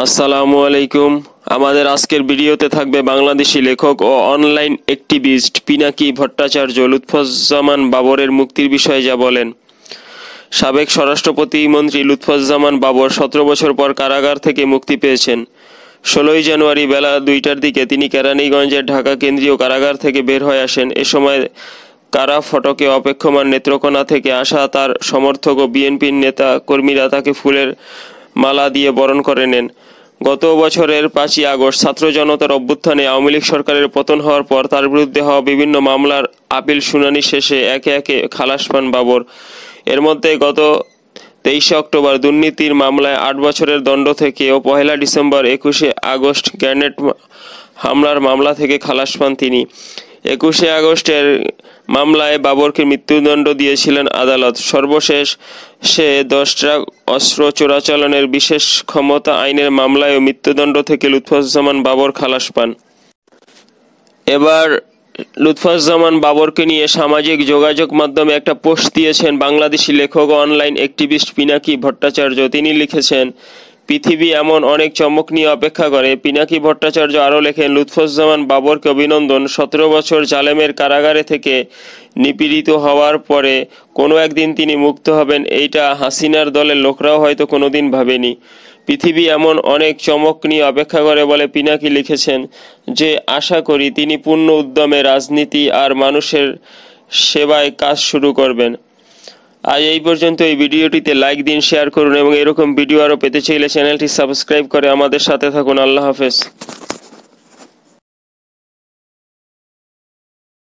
আসসালামু আলাইকুম। আমাদের আজকের ভিডিওতে থাকবে বাংলাদেশি লেখক ও অনলাইন অ্যাক্টিভিস্ট পিনাকি ভট্টাচার্য লুৎফুজ্জামান বাবরের মুক্তির বিষয়ে যা বলেন। সাবেক স্বরাষ্ট্র প্রতিমন্ত্রী লুৎফুজ্জামান বাবর 17 বছর পর কারাগার থেকে মুক্তি পেয়েছেন। 16 জানুয়ারি বেলা 2টার দিকে তিনি কেরানীগঞ্জের ঢাকা কেন্দ্রীয় কারাগার থেকে বের হয়ে আসেন। এ সময় কারা ফটকে অপেক্ষমান নেত্রকোনা থেকে আসা তার সমর্থক ও বিএনপির নেতা কর্মীরা তাকে ফুলের মালা দিয়ে বরণ করে নেন। গত বছরের 5ই আগস্ট ছাত্র জনতার অভ্যুত্থানে আওয়ামী লীগ সরকারের পতন হওয়ার পর তার বিরুদ্ধে হওয়া বিভিন্ন মামলার আপিল শুনানি শেষে একে একে খালাস পান বাবর। এর মধ্যে গত 23 অক্টোবর দুর্নীতির মামলায় 8 বছরের দণ্ড থেকে ও 1 ডিসেম্বর 21 আগস্ট গ্রেনেড হামলার মামলা থেকে খালাস পান তিনি। 21 আগস্টের মামলায় বাবরকে মৃত্যুদণ্ড দিয়েছিলেন আদালত। সর্বশেষ সে 10 ট্রাক অস্ত্র চোরাচালানের বিশেষ ক্ষমতা আইনের মামলায়ও মৃত্যুদণ্ড থেকে লুৎফুজ্জামান বাবর খালাস পান। এবার লুৎফুজ্জামান বাবরকে নিয়ে সামাজিক যোগাযোগ মাধ্যমে একটা পোস্ট দিয়েছেন বাংলাদেশি লেখক ও অনলাইন অ্যাক্টিভিস্ট পিনাকি ভট্টাচার্য। তিনি লিখেছেন, পৃথিবী এমন অনেক চমক নিয়ে অপেক্ষা করে। পিনাকি ভট্টাচার্য আরও লেখেন, লুৎফুজ্জামান বাবরকে অভিনন্দন। 17 বছর জালেমের কারাগারে থেকে নিপীড়িত হওয়ার পরে কোনো একদিন তিনি মুক্ত হবেন, এইটা হাসিনার দলের লোকরাও হয়তো কোনোদিন ভাবেনি। পৃথিবী এমন অনেক চমক নিয়ে অপেক্ষা করে বলে পিনাকি লিখেছেন যে আশা করি তিনি পূর্ণ উদ্যমে রাজনীতি আর মানুষের সেবায় কাজ শুরু করবেন। আজ এই পর্যন্ত। এই ভিডিওটিতে লাইক দিন, শেয়ার করুন এবং এরকম ভিডিও আরও পেতে চাইলে চ্যানেলটি সাবস্ক্রাইব করে আমাদের সাথে থাকুন। আল্লাহ হাফেজ।